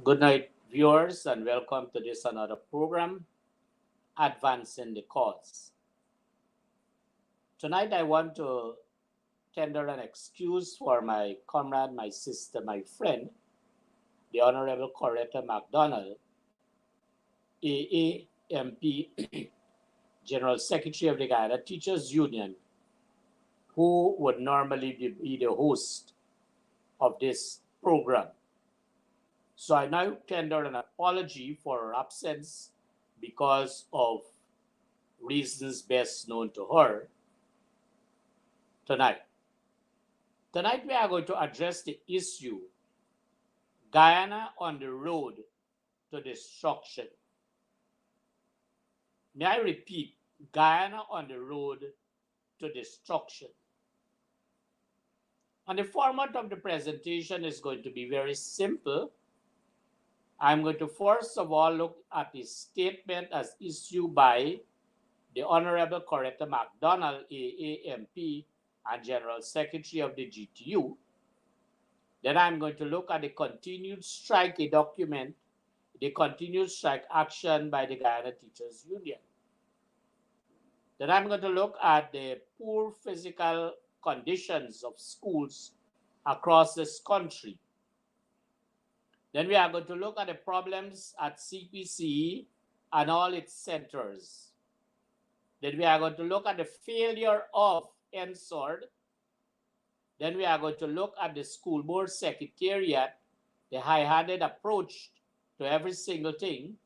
Good night, viewers, and welcome to this another program, Advancing the Cause. Tonight, I want to tender an excuse for my comrade, my sister, my friend, the Honorable Coretta McDonald, AAMP, General Secretary of the Guyana Teachers Union, who would normally be the host of this program. So I now tender an apology for her absence because of reasons best known to her tonight. Tonight we are going to address the issue Guyana on the road to destruction. May I repeat, Guyana on the road to destruction. And the format of the presentation is going to be very simple. I'm going to first of all look at the statement as issued by the Honorable Coretta McDonald, AAMP, and General Secretary of the GTU. Then I'm going to look at the continued strike, a document, the continued strike action by the Guyana Teachers Union. Then I'm going to look at the poor physical conditions of schools across this country. Then we are going to look at the problems at CPC and all its centers. Then we are going to look at the failure of NSORD. Then we are going to look at the school board secretariat, the high-handed approach to every single thing.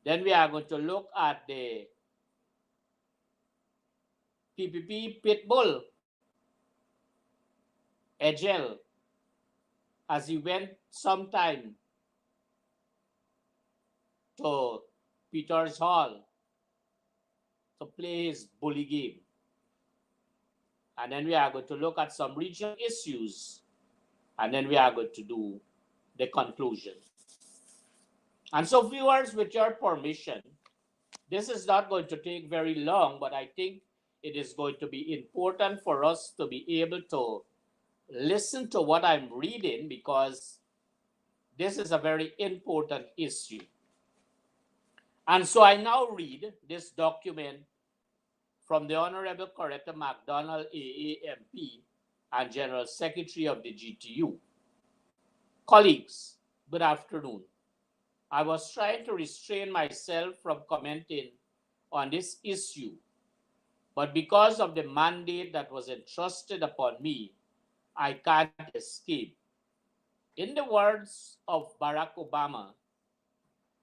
Then we are going to look at the PPP Pitbull, Egel, as he went sometime to Peter's Hall to play his bully game. And then we are going to look at some regional issues. And then we are going to do the conclusion. And so, viewers, with your permission, this is not going to take very long, but I think it is going to be important for us to be able to listen to what I'm reading because this is a very important issue. And so I now read this document from the Honorable Coretta McDonald, AAMP, and General Secretary of the GTU. Colleagues, good afternoon. I was trying to restrain myself from commenting on this issue, but because of the mandate that was entrusted upon me, I can't escape. In the words of Barack Obama,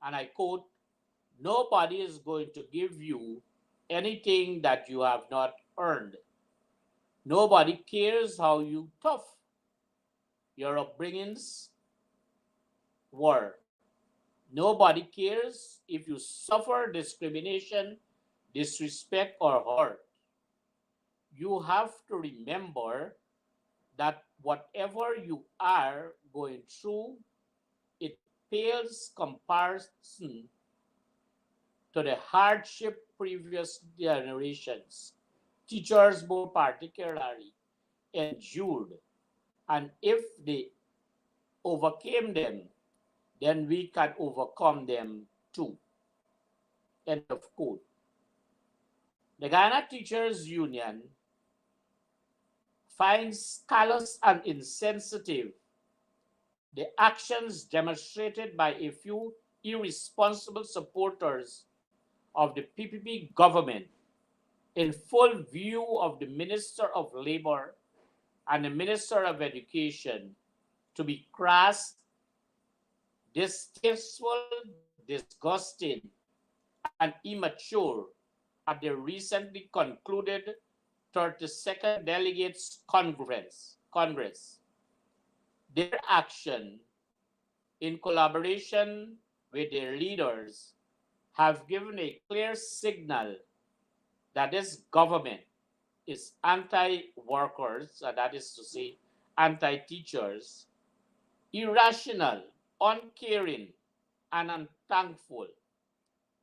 and I quote, "Nobody is going to give you anything that you have not earned. Nobody cares how you tough your upbringings were. Nobody cares if you suffer discrimination, disrespect, or hurt. You have to remember that whatever you are going through, it pales comparison to the hardship previous generations, teachers more particularly, endured. And if they overcame them, then we can overcome them too." End of quote. The Guyana Teachers Union finds callous and insensitive the actions demonstrated by a few irresponsible supporters of the PPP government in full view of the Minister of Labor and the Minister of Education to be crass, distasteful, disgusting, and immature at the recently concluded 32nd Delegates Congress. Their action, in collaboration with their leaders, have given a clear signal that this government is anti-workers, and that is to say, anti-teachers, irrational, uncaring, and unthankful,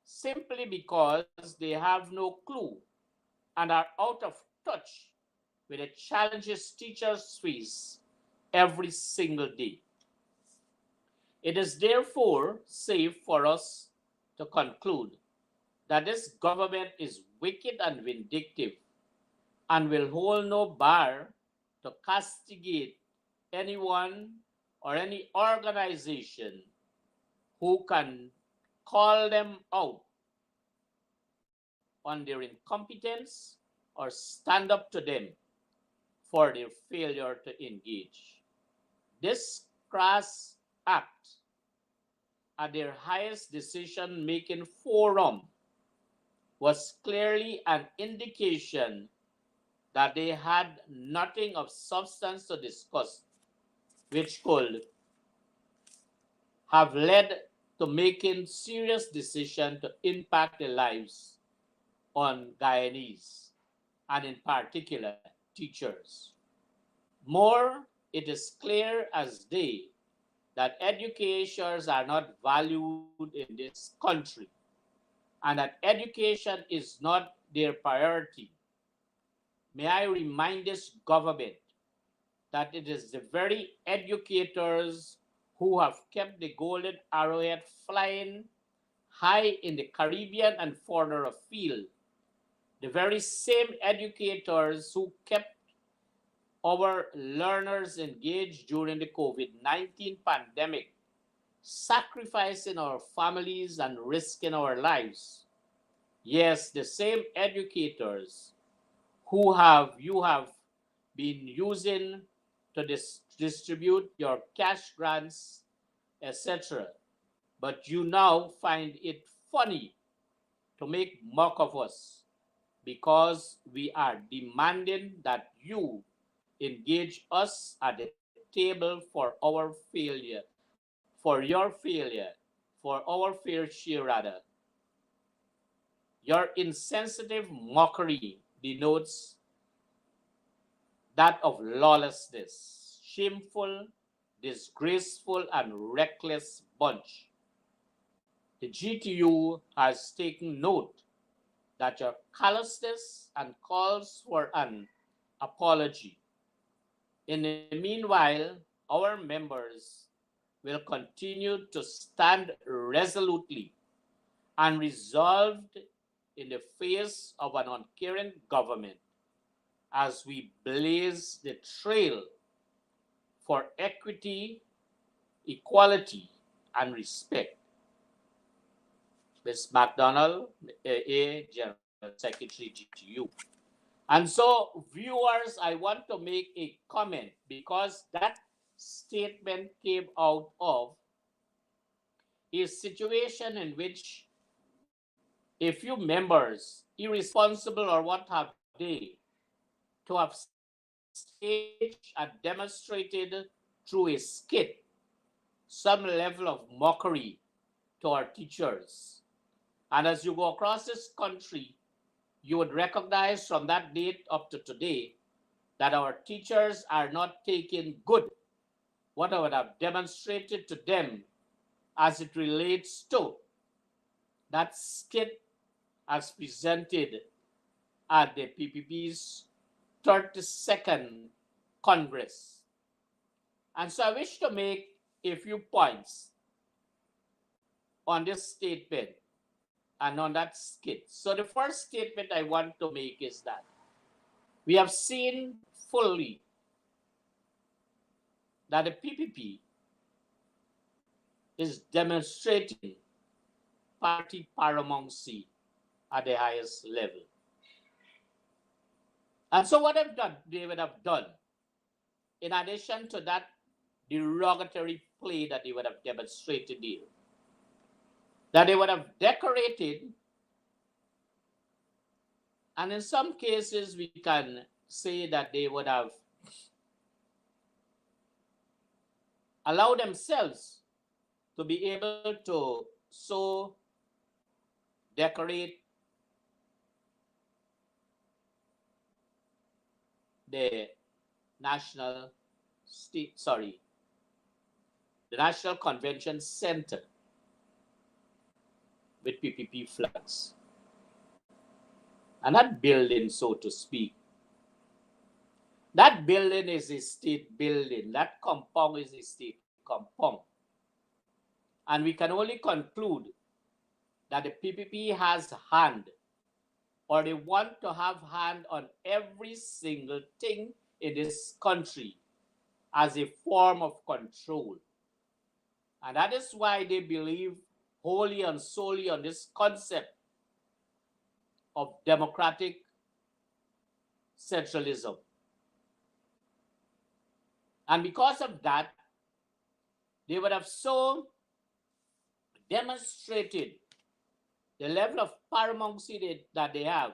simply because they have no clue and are out of touch with the challenges teachers face every single day. It is therefore safe for us to conclude that this government is wicked and vindictive and will hold no bar to castigate anyone or any organization who can call them out on their incompetence or stand up to them for their failure to engage. This crass act at their highest decision-making forum was clearly an indication that they had nothing of substance to discuss, which could have led to making serious decisions to impact the lives on Guyanese, and in particular, teachers. More, it is clear as day that educators are not valued in this country and that education is not their priority. May I remind this government that it is the very educators who have kept the golden arrowhead flying high in the Caribbean and further afield. The very same educators who kept our learners engaged during the COVID-19 pandemic, sacrificing our families and risking our lives. Yes, the same educators who you have been using to distribute your cash grants, etc. But you now find it funny to make mock of us because we are demanding that you engage us at the table for our failure, for your failure, for our fair share rather. Your insensitive mockery denotes that of lawlessness, shameful, disgraceful, and reckless bunch. The GTU has taken note that your callousness and calls for an apology. In the meanwhile, our members will continue to stand resolutely and resolved in the face of an uncaring government as we blaze the trail for equity, equality, and respect. Ms. McDonald, AA General Secretary, GTU. And so, viewers, I want to make a comment because that statement came out of a situation in which a few members, irresponsible or what have they, to have staged and demonstrated through a skit some level of mockery to our teachers. And as you go across this country, you would recognize from that date up to today that our teachers are not taking good what I would have demonstrated to them as it relates to that skit as presented at the PPP's 32nd Congress. And so I wish to make a few points on this statement and on that skit. So the first statement I want to make is that we have seen fully that the PPP is demonstrating party paramountcy at the highest level. And so what they would have done, in addition to that derogatory play that they would have demonstrated here, that they would have decorated, and in some cases we can say that they would have allowed themselves to be able to so decorate the National Convention Center with PPP flags. And that building, so to speak, that building is a state building. That compound is a state compound. And we can only conclude that the PPP has hand, or they want to have hand on every single thing in this country as a form of control. And that is why they believe wholly and solely on this concept of democratic centralism. And because of that, they would have so demonstrated the level of paramountcy that they have,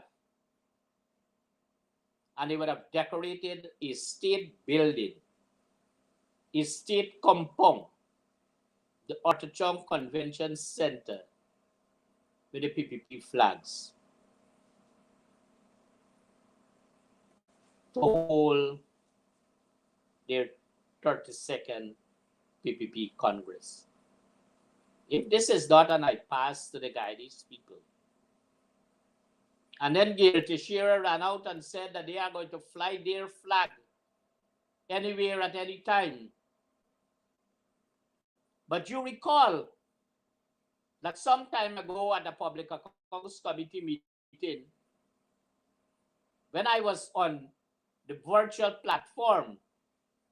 and they would have decorated a state building, a state compound, the Ortachong Convention Center, with the PPP flags to hold their 32nd PPP Congress. If this is not an I pass to the Guyanese people. And then Gail Teixeira ran out and said that they are going to fly their flag anywhere at any time. But you recall that some time ago at the Public Accounts Committee meeting, when I was on the virtual platform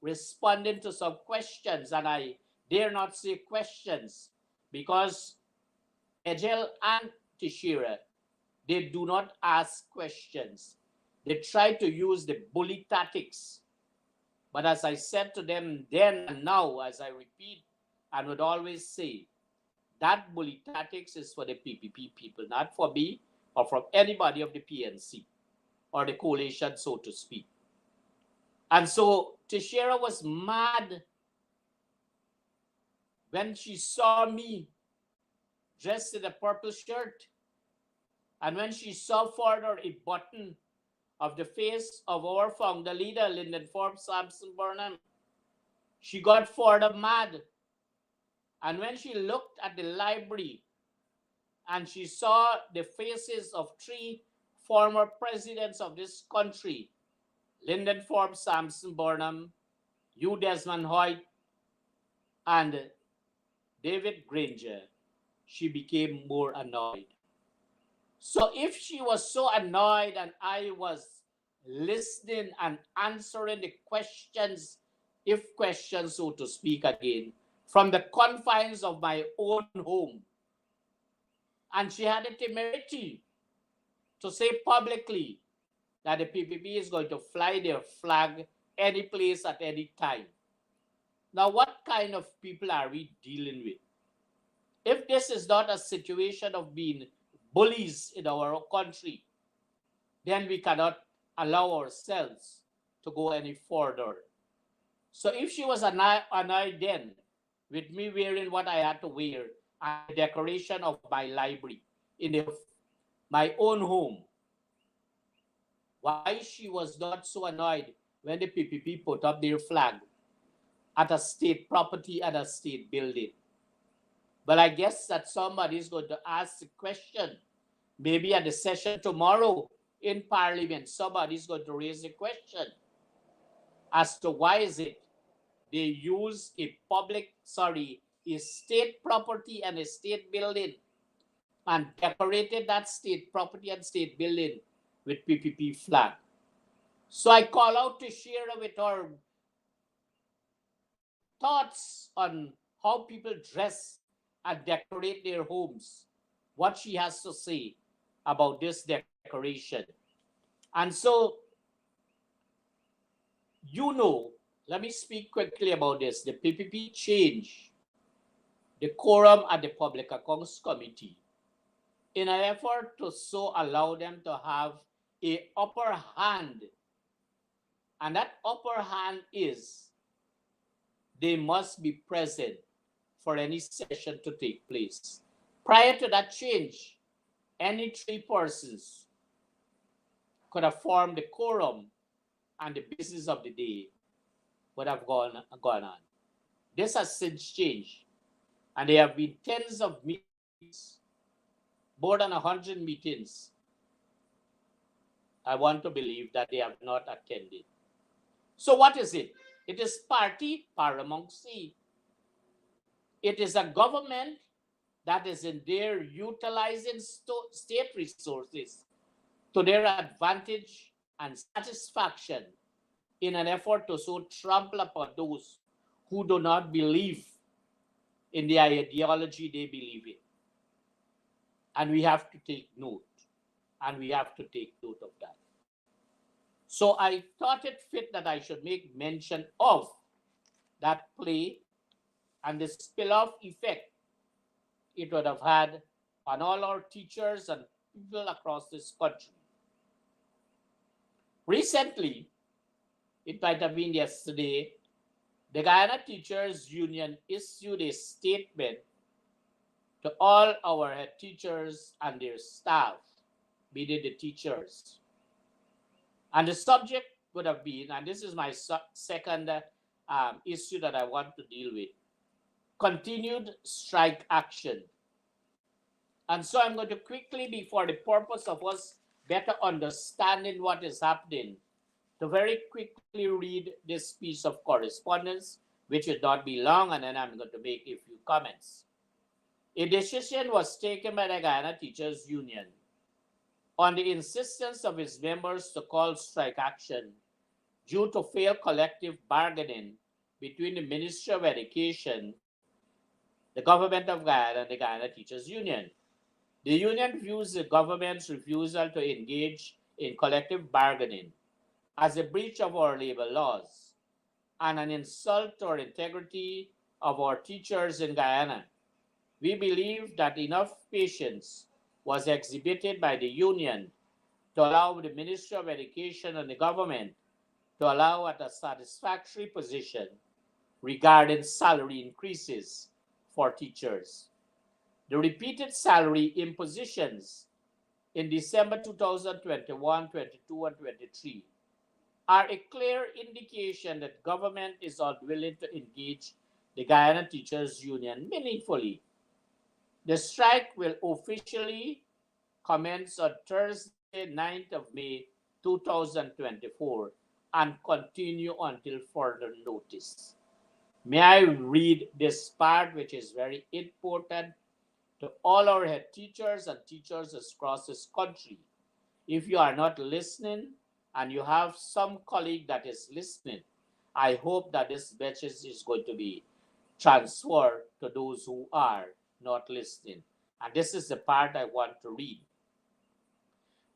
responding to some questions, and I dare not say questions because Ejel and Teixeira, they do not ask questions. They try to use the bully tactics. But as I said to them then and now, as I repeat and would always say, that bully tactics is for the PPP people, not for me or from anybody of the PNC or the coalition, so to speak. And so Teixeira was mad when she saw me dressed in a purple shirt, and when she saw further a button of the face of our founder leader, Lyndon Forbes Sampson Burnham, she got further mad. And when she looked at the library and she saw the faces of 3 former presidents of this country, Lyndon Forbes Sampson Burnham, Hugh Desmond Hoyt, and David Granger, she became more annoyed. So if she was so annoyed and I was listening and answering the questions, if questions, so to speak again, from the confines of my own home, and she had the temerity to say publicly that the PPP is going to fly their flag any place at any time. Now, what kind of people are we dealing with? If this is not a situation of being bullies in our country, then we cannot allow ourselves to go any further. So if she was annoyed then with me wearing what I had to wear and the decoration of my library in my own home, why she was not so annoyed when the PPP put up their flag at a state property and a state building? But I guess that somebody is going to ask the question, maybe at the session tomorrow in Parliament, somebody is going to raise the question as to why is it they use a state property and a state building and decorated that state property and state building with PPP flag. So I call out to Shira with her thoughts on how people dress and decorate their homes, what she has to say about this decoration. And so, let me speak quickly about this. The PPP changed the quorum at the Public Accounts Committee in an effort to so allow them to have an upper hand. And that upper hand is they must be present for any session to take place. Prior to that change, any 3 persons could have formed the quorum and the business of the day would have gone on. This has since changed, and there have been tens of meetings, more than 100 meetings. I want to believe that they have not attended. So what is it? It is party paramountcy. It is a government that is in there utilizing state resources to their advantage and satisfaction in an effort to so trample upon those who do not believe in the ideology they believe in. And we have to take note. And we have to take note of that. So I thought it fit that I should make mention of that play and the spill-off effect it would have had on all our teachers and people across this country. Recently, it might have been yesterday, the Guyana Teachers Union issued a statement to all our head teachers and their staff, meaning the teachers. And the subject would have been, and this is my second issue that I want to deal with, continued strike action. And so I'm going to quickly, for the purpose of us better understanding what is happening, to very quickly read this piece of correspondence, which will not be long, and then I'm going to make a few comments. A decision was taken by the Guyana Teachers Union on the insistence of its members to call strike action due to failed collective bargaining between the Ministry of Education, the Government of Guyana, and the Guyana Teachers Union. The union views the government's refusal to engage in collective bargaining as a breach of our labor laws and an insult to our integrity of our teachers in Guyana. We believe that enough patience was exhibited by the union to allow the Ministry of Education and the government to allow at a satisfactory position regarding salary increases for teachers. The repeated salary impositions in December 2021, 22, and 23 are a clear indication that government is unwilling to engage the Guyana Teachers Union meaningfully. The strike will officially commence on Thursday, 9th of May, 2024, and continue until further notice. May I read this part, which is very important to all our head teachers and teachers across this country. If you are not listening and you have some colleague that is listening, I hope that this message is going to be transferred to those who are not listening. And this is the part I want to read.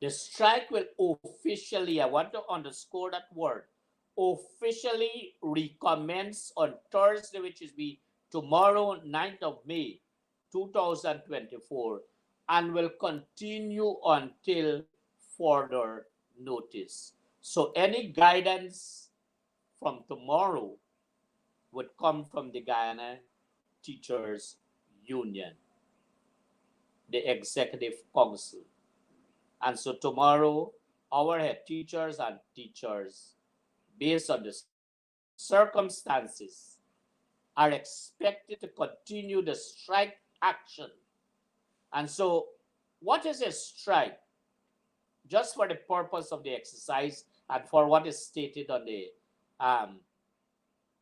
The strike will officially, I want to underscore that word, officially recommence on Thursday, which is be tomorrow, 9th of May, 2024, and will continue until further notice. So any guidance from tomorrow would come from the Guyana Teachers Union, the Executive Council. And so tomorrow, our head teachers and teachers, based on the circumstances, are expected to continue the strike action. And so, what is a strike? Just for the purpose of the exercise and for what is stated on the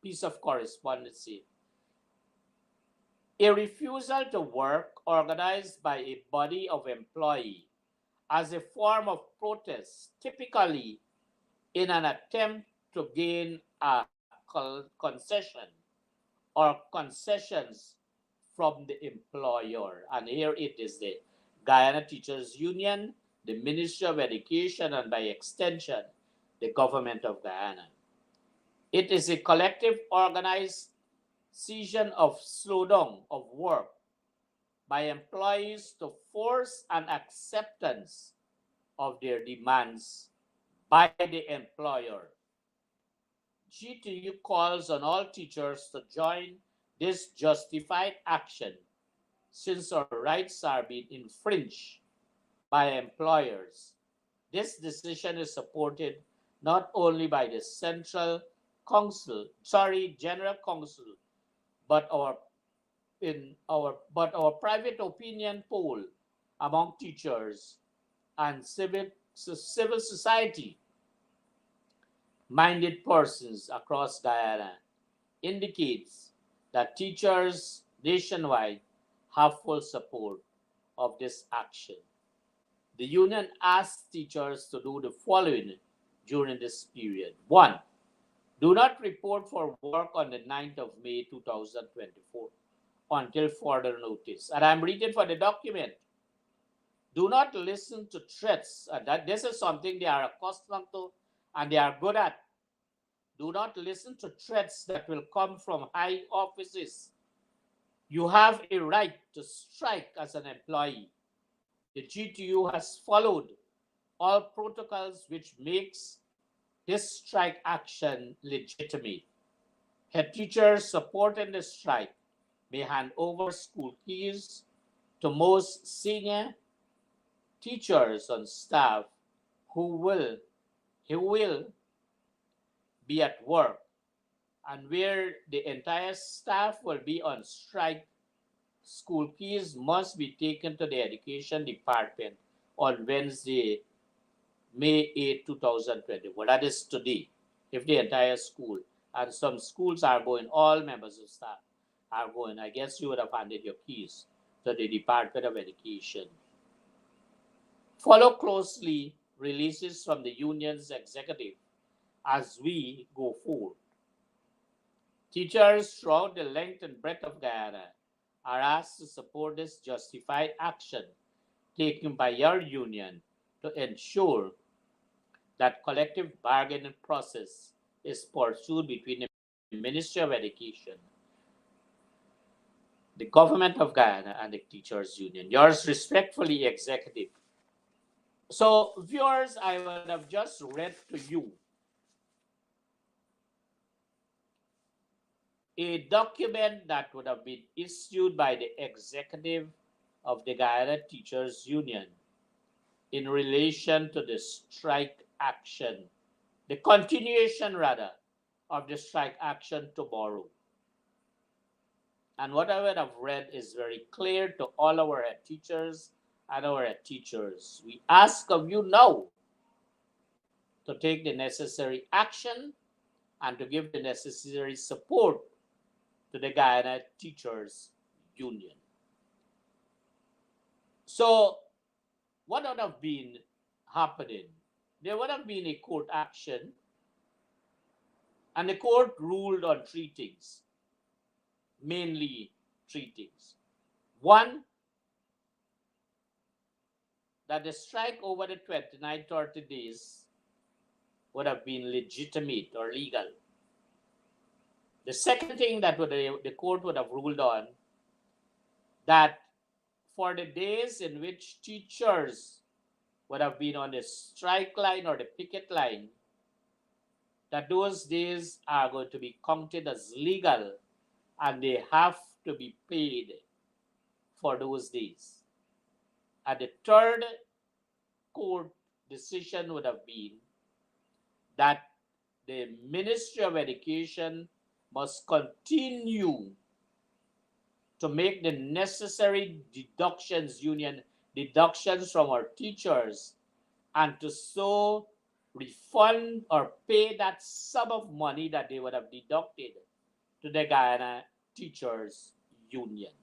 piece of correspondence, a refusal to work organized by a body of employees as a form of protest, typically in an attempt to gain a concession or concessions from the employer. And here it is the Guyana Teachers Union, the Ministry of Education, and by extension, the Government of Guyana. It is a collective organized season of slowdown of work by employees to force an acceptance of their demands by the employer. GTU calls on all teachers to join this justified action since our rights are being infringed by employers. This decision is supported not only by the General Council, but our private opinion poll among teachers and civil society minded persons across Guyana indicates that teachers nationwide have full support of this action. The union asked teachers to do the following during this period. One, do not report for work on the 9th of May 2024 until further notice. And I'm reading for the document. Do not listen to threats. And that this is something they are accustomed to and they are good at. Do not listen to threats that will come from high offices. You have a right to strike as an employee. The GTU has followed all protocols which makes this strike action legitimate. Head teachers supporting the strike may hand over school keys to most senior teachers on staff who will be at work, and where the entire staff will be on strike, school keys must be taken to the education department on Wednesday, May 8, 2024. That is today. If the entire school, and some schools are going, all members of staff are going, I guess you would have handed your keys to the Department of Education. Follow closely releases from the union's executive as we go forward. Teachers throughout the length and breadth of Guyana are asked to support this justified action taken by your union to ensure that collective bargaining process is pursued between the Ministry of Education, the Government of Guyana, and the Teachers Union. Yours respectfully, Executive. So, viewers, I would have just read to you a document that would have been issued by the executive of the Guyana Teachers Union in relation to the strike action, the continuation rather of the strike action tomorrow. And what I would have read is very clear to all our head teachers and our head teachers. We ask of you now to take the necessary action and to give the necessary support to the Guyana Teachers Union. So, what would have been happening? There would have been a court action, and the court ruled on three things, mainly three things. One, that the strike over the 29-30 days would have been legitimate or legal. The second thing that the court would have ruled on, that for the days in which teachers would have been on the strike line or the picket line, that those days are going to be counted as legal and they have to be paid for those days. And the third court decision would have been that the Ministry of Education must continue to make the necessary deductions from our teachers, and to so refund or pay that sum of money that they would have deducted to the Guyana Teachers Union.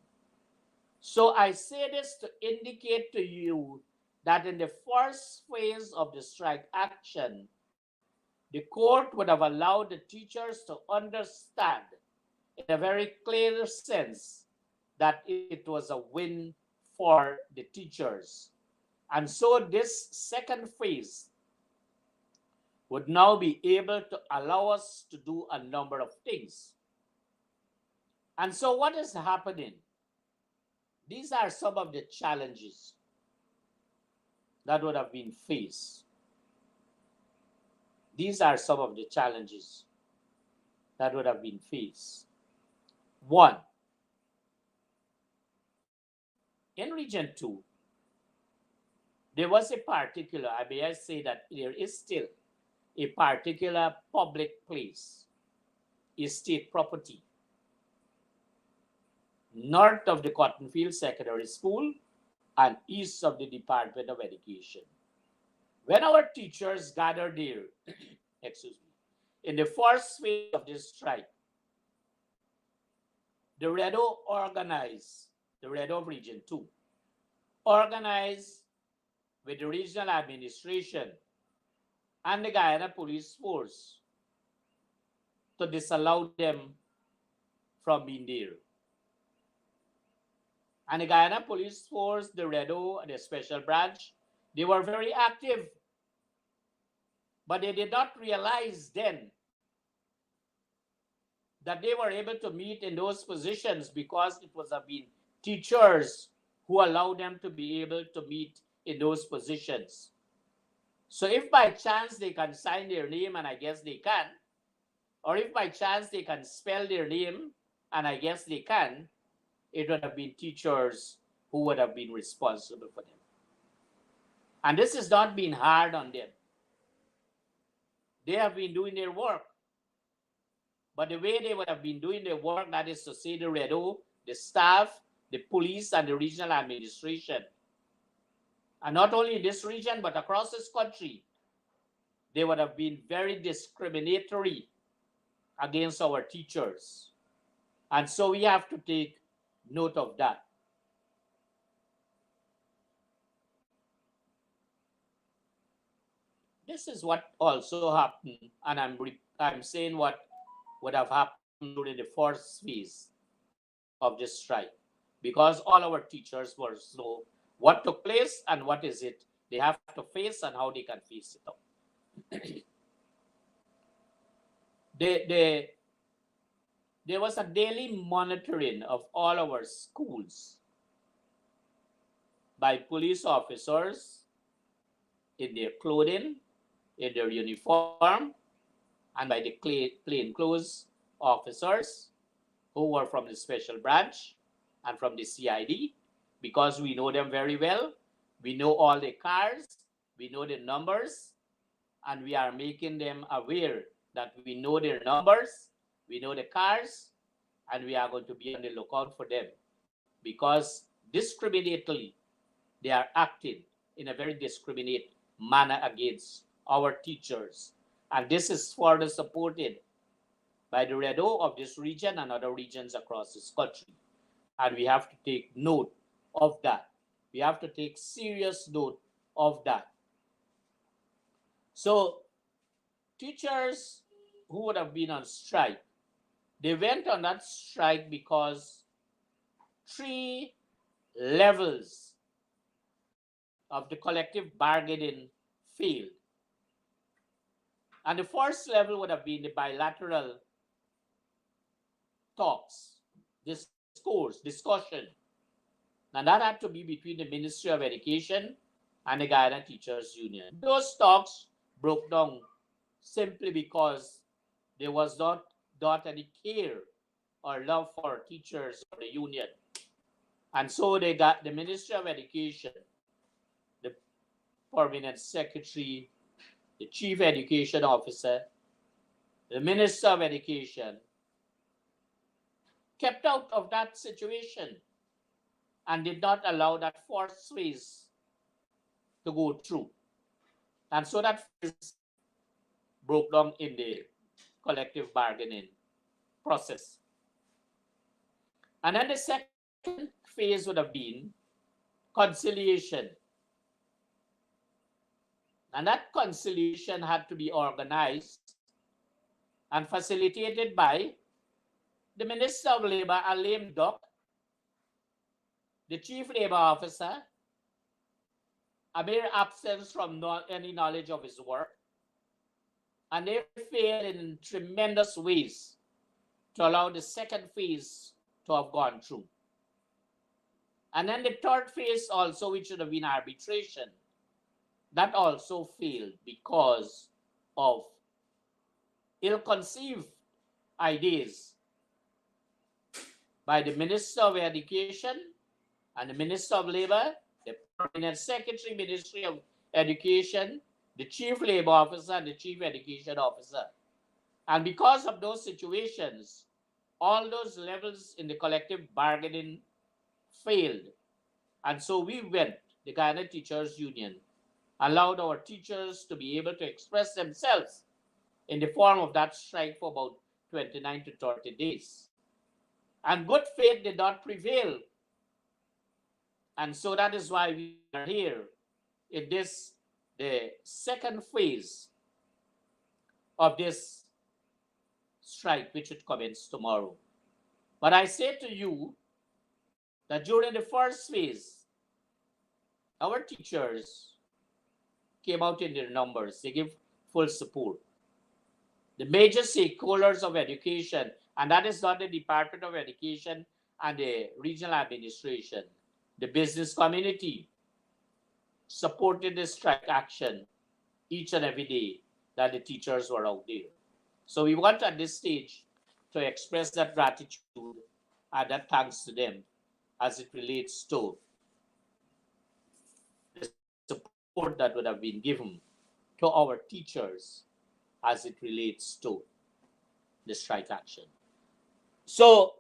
So I say this to indicate to you that in the first phase of the strike action, the court would have allowed the teachers to understand in a very clear sense that it was a win for the teachers. And so this second phase would now be able to allow us to do a number of things. And so what is happening? These are some of the challenges that would have been faced. These are some of the challenges that would have been faced. One, in Region 2, there was a particular, I may say that there is still a particular public place, a state property, north of the Cottonfield Secondary School and east of the Department of Education. When our teachers gathered there, in the first phase of this strike, the Redo organized, the Redo Region 2, organized with the regional administration and the Guyana Police Force to disallow them from being there. And the Guyana Police Force, the Redo, and the Special Branch, they were very active. But they did not realize then that they were able to meet in those positions because it was been teachers who allowed them to be able to meet in those positions. So if by chance they can sign their name, and I guess they can, or if by chance they can spell their name, and I guess they can, it would have been teachers who would have been responsible for them. And this has not been hard on them. They have been doing their work. But the way they would have been doing their work, that is to say the Redo, the staff, the police, and the regional administration, and not only in this region, but across this country, they would have been very discriminatory against our teachers. And so we have to take note of that. This is what also happened, and I'm saying what would have happened during the first phase of this strike, because all our teachers were know what took place and what is it they have to face and how they can face it up. There was a daily monitoring of all our schools by police officers in their clothing, in their uniform, and by the plainclothes officers who were from the special branch and from the CID, because we know them very well. We know all the cars, we know the numbers, and we are making them aware that we know their numbers, we know the cars, and we are going to be on the lookout for them, because discriminatorily they are acting in a very discriminate manner against our teachers. And this is further supported by the Redo of this region and other regions across this country. And we have to take note of that. We have to take serious note of that. So teachers who would have been on strike, they went on that strike because 3 levels of the collective bargaining failed. And the first level would have been the bilateral talks, discussion. And that had to be between the Ministry of Education and the Guyana Teachers Union. Those talks broke down simply because there was not any care or love for teachers or the union. And so they got the Ministry of Education, the Permanent Secretary, the Chief Education Officer, the Minister of Education, kept out of that situation and did not allow that first phase to go through. And so that phase broke down in the collective bargaining process. And then the second phase would have been conciliation. And that conciliation had to be organized and facilitated by the Minister of Labor, a lame duck, the Chief Labor Officer, a mere absence from any knowledge of his work, and they failed in tremendous ways to allow the second phase to have gone through. And then the third phase also, which should have been arbitration, that also failed because of ill-conceived ideas by the Minister of Education and the Minister of Labor, the Permanent Secretary, Ministry of Education, the Chief Labor Officer, and the Chief Education Officer. And because of those situations, all those levels in the collective bargaining failed. And so we went, the Guyana Teachers Union, allowed our teachers to be able to express themselves in the form of that strike for about 29 to 30 days. And good faith did not prevail. And so that is why we are here in this, the second phase of this strike, which would commence tomorrow. But I say to you that during the first phase, our teachers came out in their numbers. They give full support. The major stakeholders of education, and that is not the Department of Education and the regional administration, the business community, supported the strike action each and every day that the teachers were out there. So we want at this stage to express that gratitude and that thanks to them as it relates to the support that would have been given to our teachers as it relates to the strike action. So,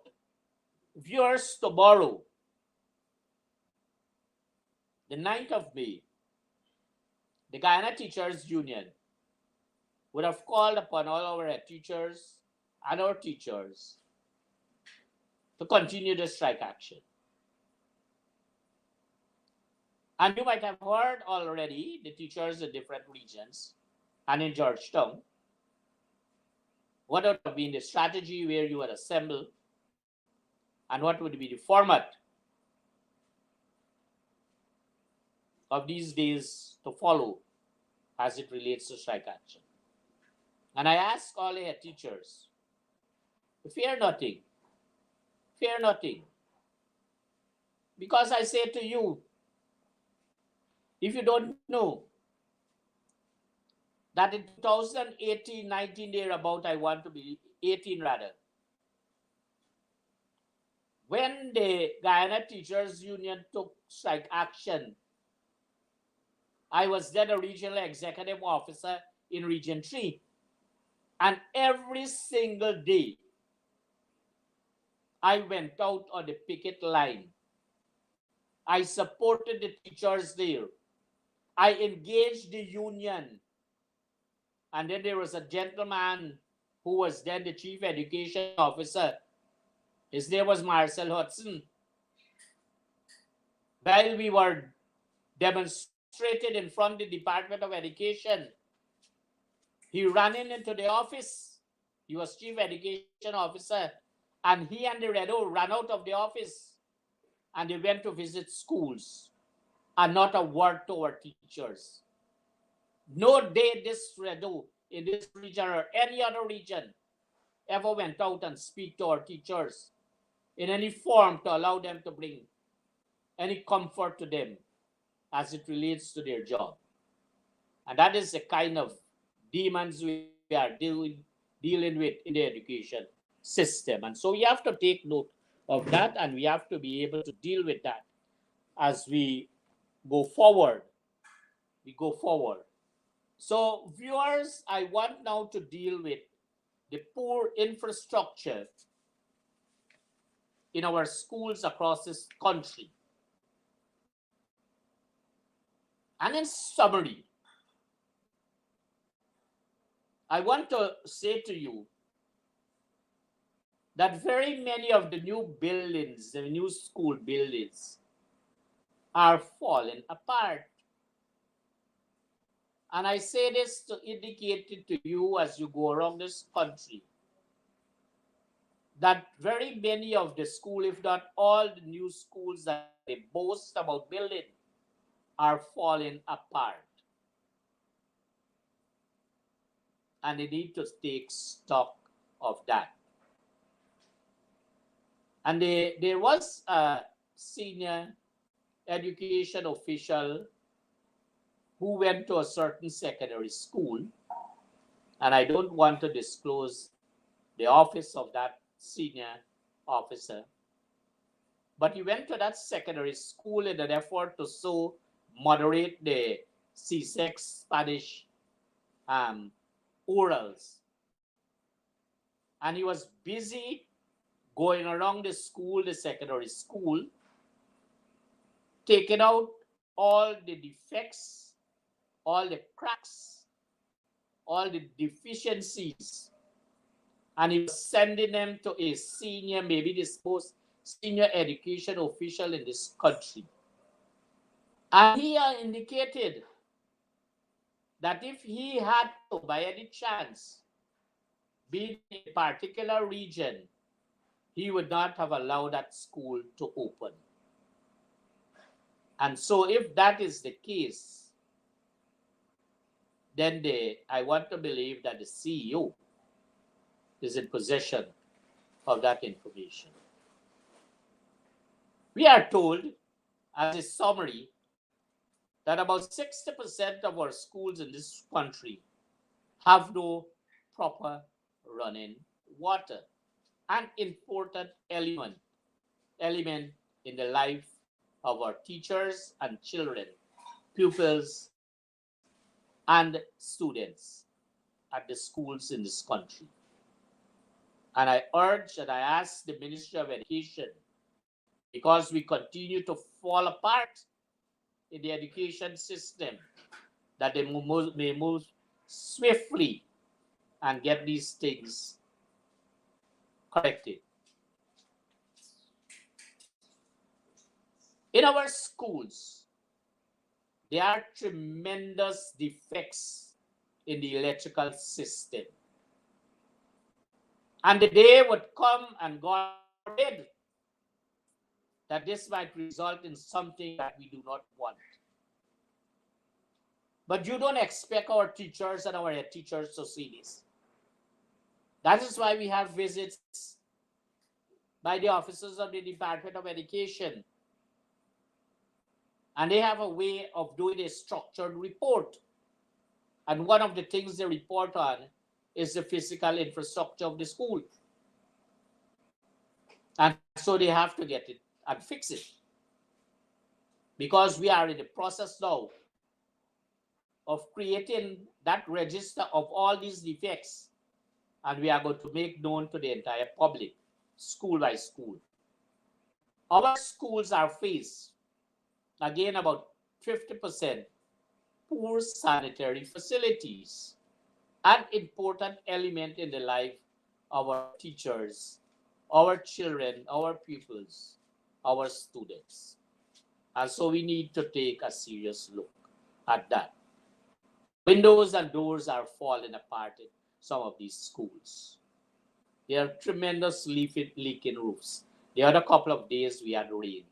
viewers, tomorrow, the 9th of May, the Guyana Teachers Union would have called upon all our head teachers and our teachers to continue the strike action. And you might have heard already the teachers in different regions and in Georgetown what would have been the strategy where you would assemble and what would be the format of these days to follow as it relates to strike action. And I ask all the head teachers to fear nothing. Fear nothing. Because I say to you, if you don't know, that in 2018, 19 thereabout, I want to be 18 rather, when the Guyana Teachers Union took strike action, I was then a regional executive officer in Region 3. And every single day, I went out on the picket line. I supported the teachers there. I engaged the union. And then there was a gentleman who was then the chief education officer. His name was Marcel Hudson. While we were demonstrated in front of the Department of Education, he ran into the office. He was chief education officer. And he and the Redo ran out of the office. And they went to visit schools. And not a word to our teachers. No day this Redo in this region or any other region ever went out and speak to our teachers in any form to allow them to bring any comfort to them as it relates to their job. And that is the kind of demons we are dealing with in the education system. And so we have to take note of that, and we have to be able to deal with that as we go forward. So, viewers, I want now to deal with the poor infrastructure in our schools across this country. And in summary, I want to say to you that very many of the new buildings, the new school buildings, are falling apart. And I say this to indicate it to you as you go around this country, that very many of the schools, if not all the new schools that they boast about building, are falling apart. And they need to take stock of that. And there was a senior education official who went to a certain secondary school, and I don't want to disclose the office of that senior officer, but he went to that secondary school in an effort to so moderate the C6 Spanish orals. And he was busy going around the school, the secondary school, taking out all the defects, all the cracks, all the deficiencies, and he was sending them to a senior, maybe the most senior education official in this country. And he indicated that if he had to, by any chance, be in a particular region, he would not have allowed that school to open. And so if that is the case, then I want to believe that the CEO is in possession of that information. We are told, as a summary, that about 60% of our schools in this country have no proper running water, an important element in the life of our teachers and children, pupils, and students at the schools in this country. And I urge and I ask the Ministry of Education, because we continue to fall apart in the education system, that they may move swiftly and get these things corrected. In our schools, there are tremendous defects in the electrical system. And the day would come, and God forbid, that this might result in something that we do not want. But you don't expect our teachers and our head teachers to see this. That is why we have visits by the officers of the Department of Education. And they have a way of doing a structured report. And one of the things they report on is the physical infrastructure of the school. And so they have to get it and fix it. Because we are in the process now of creating that register of all these defects. And we are going to make known to the entire public, school by school. Our schools are faced, again, about 50% poor sanitary facilities, an important element in the life of our teachers, our children, our pupils, our students. And so we need to take a serious look at that. Windows and doors are falling apart in some of these schools. There are tremendous leaking roofs. The other couple of days we had rain,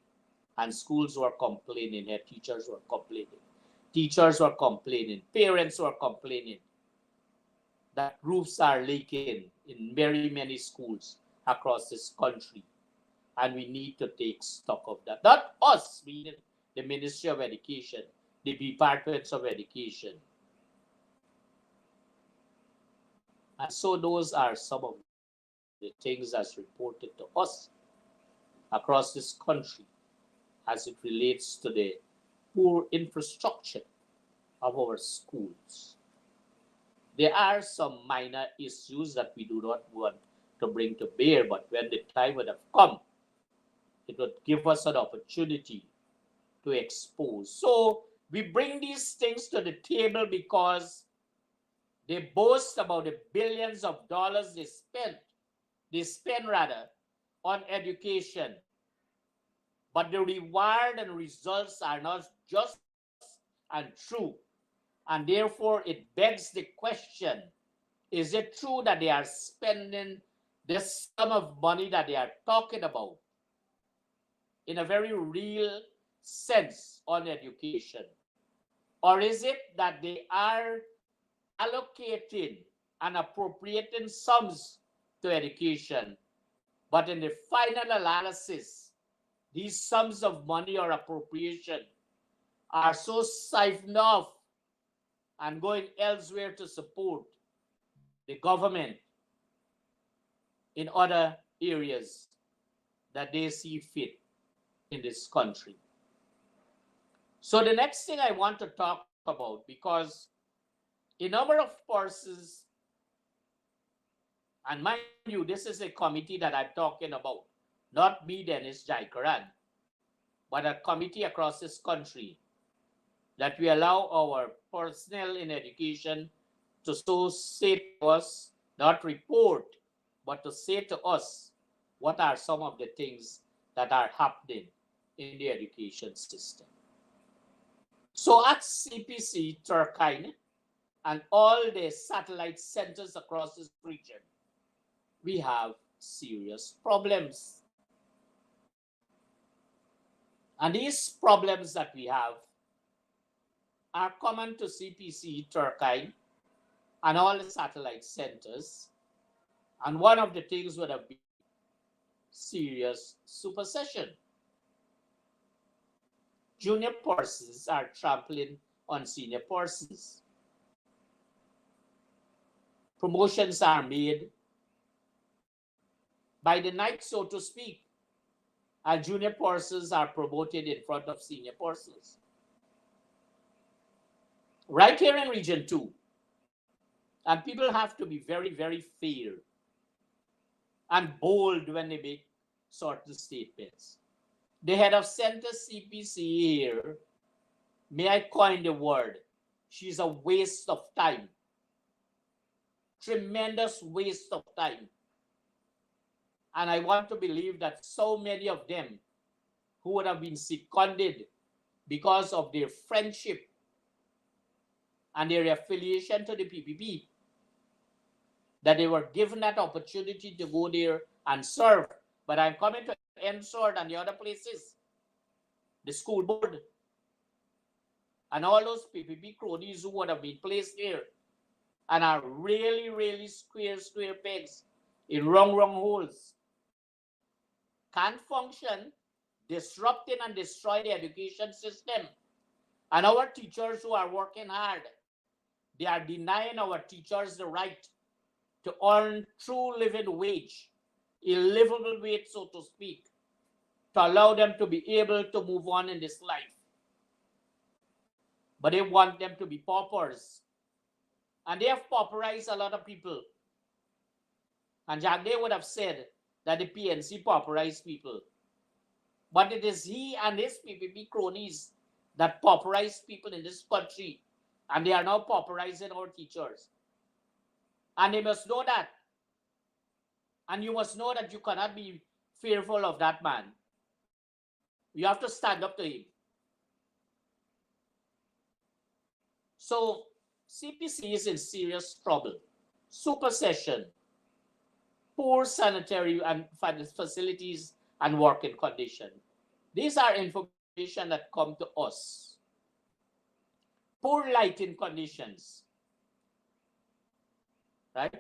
and schools were complaining, their teachers were complaining. Teachers were complaining, parents were complaining that roofs are leaking in very many schools across this country. And we need to take stock of that. Not us, meaning the Ministry of Education, the Departments of Education. And so those are some of the things that's reported to us across this country as it relates to the poor infrastructure of our schools. There are some minor issues that we do not want to bring to bear, but when the time would have come, it would give us an opportunity to expose. So we bring these things to the table because they boast about the billions of dollars they spend on education. But the reward and results are not just and true. And therefore, it begs the question, is it true that they are spending this sum of money that they are talking about in a very real sense on education? Or is it that they are allocating and appropriating sums to education, but in the final analysis, these sums of money or appropriation are so siphoned off and going elsewhere to support the government in other areas that they see fit in this country? So the next thing I want to talk about, because a number of persons, and mind you, this is a committee that I'm talking about, not me, Dennis Jaikaran, but a committee across this country, that we allow our personnel in education to so say to us, not report, but to say to us what are some of the things that are happening in the education system. So at CPC Turkine and all the satellite centers across this region, we have serious problems. And these problems that we have are common to CPC Turkine and all the satellite centers. And one of the things would have been serious supersession. Junior persons are trampling on senior persons. Promotions are made by the night, so to speak, and junior persons are promoted in front of senior persons. Right here in Region 2, and people have to be very, very fair and bold when they make certain statements. The head of Center CPC here, may I coin the word, she's a waste of time. Tremendous waste of time. And I want to believe that so many of them who would have been seconded because of their friendship and their affiliation to the PPP, that they were given that opportunity to go there and serve. But I'm coming to Ensord and the other places, the school board, and all those PPP cronies who would have been placed there and are really, really square pegs in wrong holes, can't function, disrupting and destroy the education system. And our teachers who are working hard, they are denying our teachers the right to earn true living wage, a livable wage, so to speak, to allow them to be able to move on in this life. But they want them to be paupers. And they have pauperized a lot of people. And Jack Day would have said that the PNC pauperized people. But it is he and his PPP cronies that pauperize people in this country. And they are now pauperizing our teachers. And they must know that. And you must know that you cannot be fearful of that man. You have to stand up to him. So CPC is in serious trouble. Supersession, poor sanitary and facilities and working condition. These are information that come to us. Poor lighting conditions, right?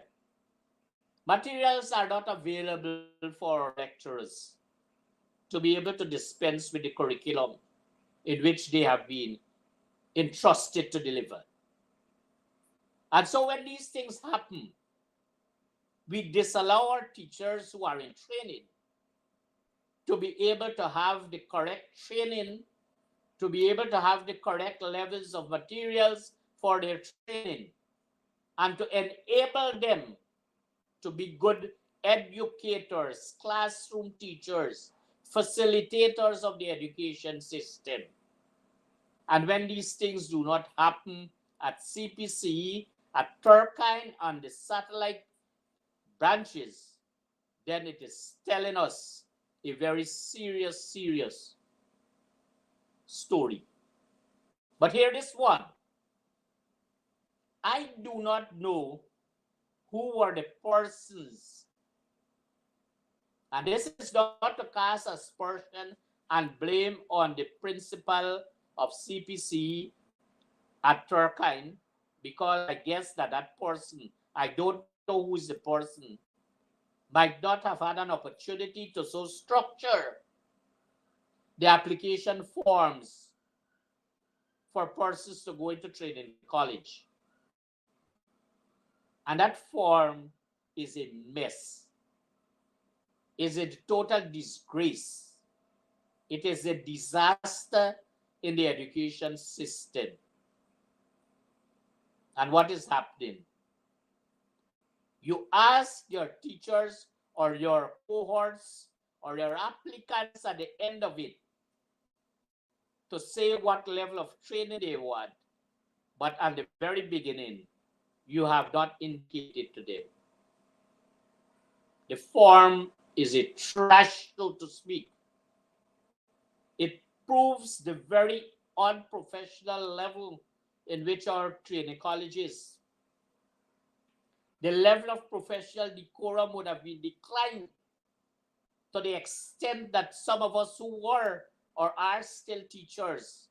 Materials are not available for lecturers to be able to dispense with the curriculum in which they have been entrusted to deliver. And so when these things happen, we disallow our teachers who are in training to be able to have the correct training, to be able to have the correct levels of materials for their training, and to enable them to be good educators, classroom teachers, facilitators of the education system. And when these things do not happen at CPC, at Turkine, and the satellite branches, then it is telling us a very serious story. But here is one. I do not know who were the persons, and this is not to cast aspersion and blame on the principal of CPC at Turkine, because I guess that person, I don't know who is the person, might not have had an opportunity to so structure the application forms for persons to go into training college. And that form is a mess. Is a total disgrace. It is a disaster in the education system. And what is happening? You ask your teachers or your cohorts or your applicants at the end of it to say what level of training they want. But at the very beginning, you have not indicated to them. The form is a trash, so to speak. It proves the very unprofessional level in which our training colleges. The level of professional decorum would have been declined to the extent that some of us who were or are still teachers,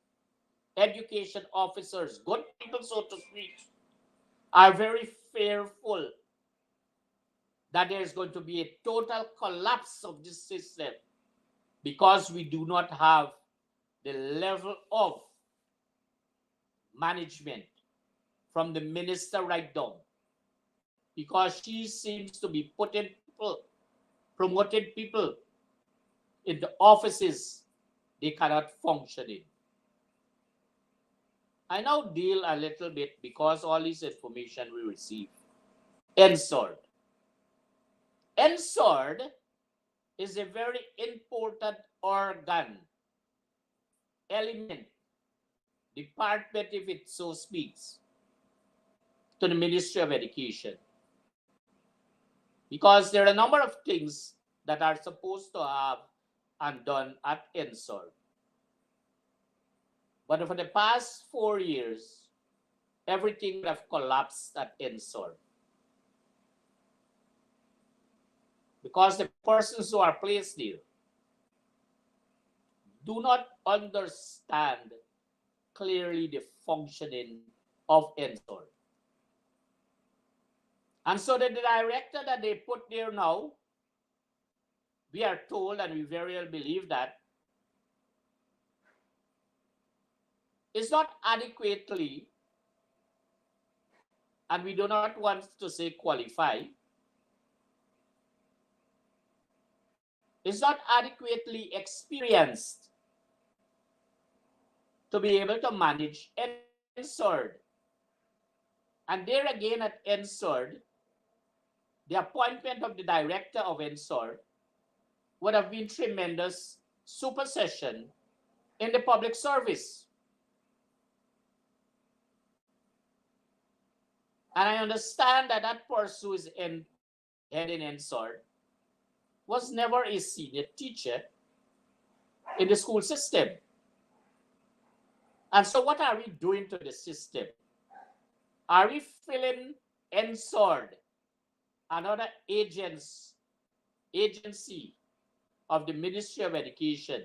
education officers, good people, so to speak, are very fearful that there is going to be a total collapse of this system because we do not have the level of management from the minister right down, because she seems to be putting people, promoting people into offices they cannot function in. I now deal a little bit, because all this information we receive. NSWORD. NSWORD is a very important organ, element, department, if it so speaks, to the Ministry of Education. Because there are a number of things that are supposed to have and done at NSWORD. But for the past 4 years, everything would have collapsed at NSWORD. Because the persons who are placed there do not understand clearly the functioning of NSWORD. And so the director that they put there now, we are told, and we very well believe that, is not adequately, and we do not want to say qualified, is not adequately experienced to be able to manage NSWORD. And there again at NSWORD, the appointment of the director of NSWORD would have been tremendous supersession in the public service. And I understand that that person who is head in NSWORD was never a senior teacher in the school system. And so what are we doing to the system? Are we filling NSWORD, another agency of the Ministry of Education,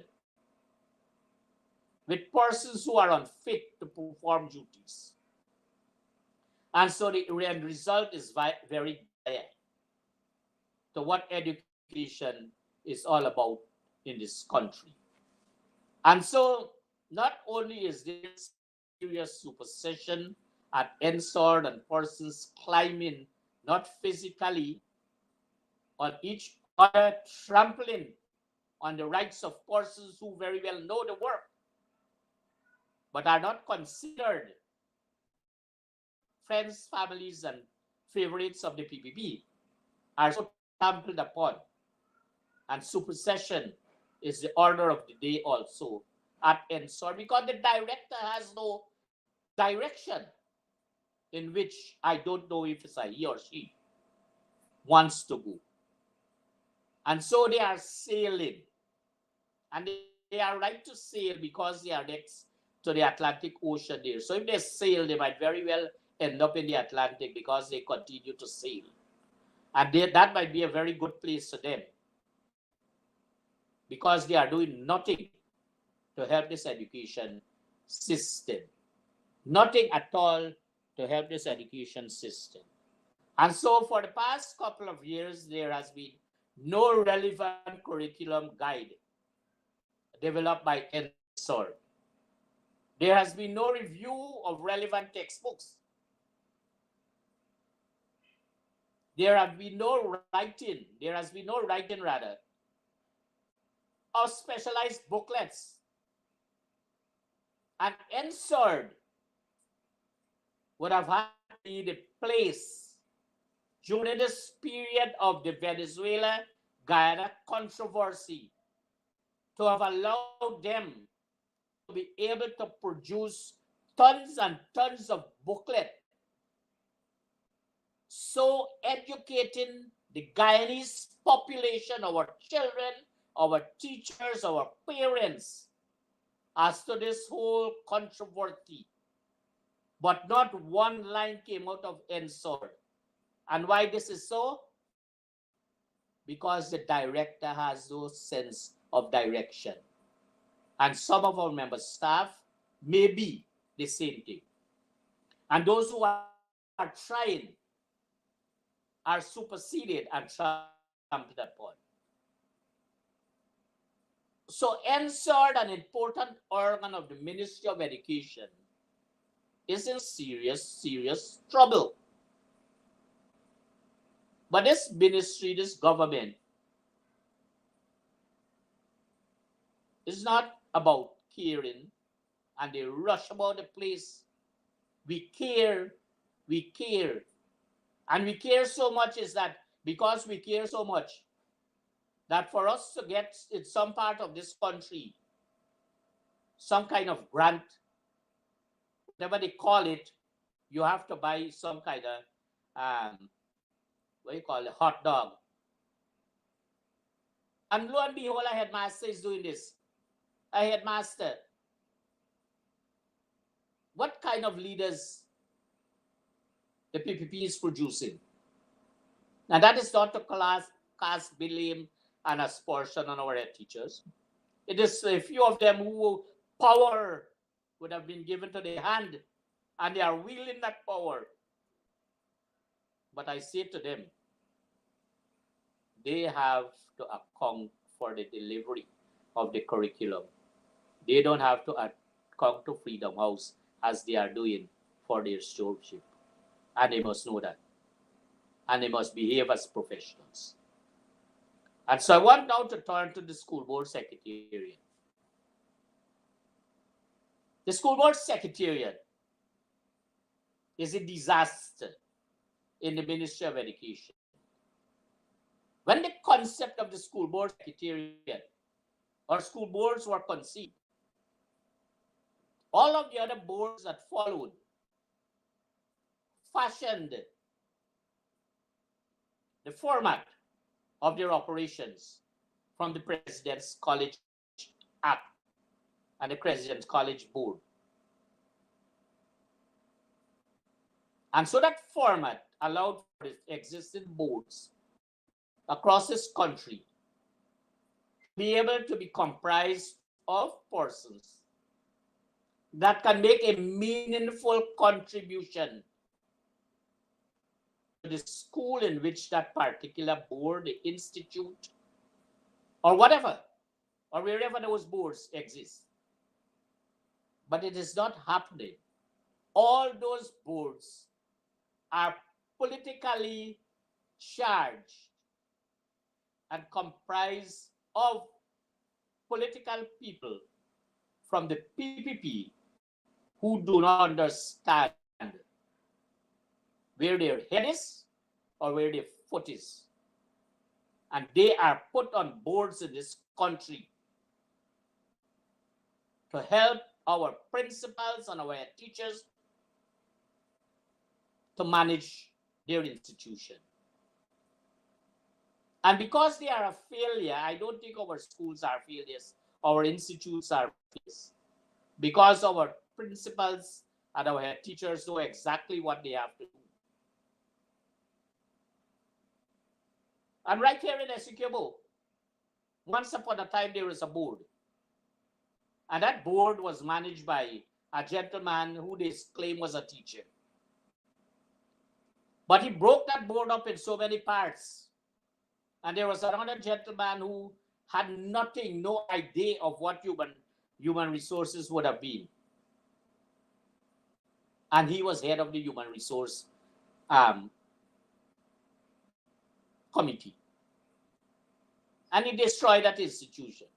with persons who are unfit to perform duties? And so the end result is very dire to what education is all about in this country. And so not only is there serious supersession at NSWORD and persons climbing, not physically, on each other, trampling on the rights of persons who very well know the work, but are not considered friends, families, and favorites of the PPP, are so trampled upon. And supersession is the order of the day also at NSWORD, because the director has no direction in which I don't know if it's a he or she wants to go. And so they are sailing. And they are right to sail because they are next to the Atlantic Ocean there. So if they sail, they might very well end up in the Atlantic because they continue to sail. And that might be a very good place for them, because they are doing nothing to help this education system. Nothing at all to help this education system. And so for the past couple of years, there has been no relevant curriculum guide developed by NSWORD. There has been no review of relevant textbooks. There has been no writing of specialized booklets. And NSWORD would have had to be the place during this period of the Venezuela-Guyana controversy to have allowed them to be able to produce tons and tons of booklet, so educating the Guyanese population, our children, our teachers, our parents, as to this whole controversy. But not one line came out of NSOR. And why this is so? Because the director has no sense of direction. And some of our member staff may be the same thing. And those who are trying are superseded and come to that point. So NSOR, an important organ of the Ministry of Education, is in serious trouble. But this ministry, this government, is not about caring, and they rush about the place. We care. And we care so much is that because we care so much, that for us to get in some part of this country some kind of grant, whatever they call it, you have to buy some kind of hot dog. And lo and behold, a headmaster is doing this. A headmaster. What kind of leaders the PPP is producing? And that is not to cast blame and aspersion on our head teachers. It is a few of them who power would have been given to their hand, and they are wielding that power. But I say to them, they have to account for the delivery of the curriculum. They don't have to account to Freedom House as they are doing for their stewardship. And they must know that. And they must behave as professionals. And so I want now to turn to the school board secretariat. The school board secretariat is a disaster in the Ministry of Education. When the concept of the school board secretariat or school boards were conceived, all of the other boards that followed fashioned the format of their operations from the President's College Act and the President's College Board. And so that format allowed for the existing boards across this country to be able to be comprised of persons that can make a meaningful contribution to the school in which that particular board, the institute, or whatever, or wherever those boards exist. But it is not happening. All those boards are politically charged and comprised of political people from the PPP who do not understand where their head is or where their foot is. And they are put on boards in this country to help our principals and our teachers to manage their institution. And because they are a failure, I don't think our schools are failures, our institutes are failures. Because our principals and our head teachers know exactly what they have to do. And right here in Essequibo, once upon a time there was a board. And that board was managed by a gentleman who they claim was a teacher. But he broke that board up in so many parts. And there was another gentleman who had nothing, no idea of what human resources would have been. And he was head of the human resource committee. And he destroyed that institution.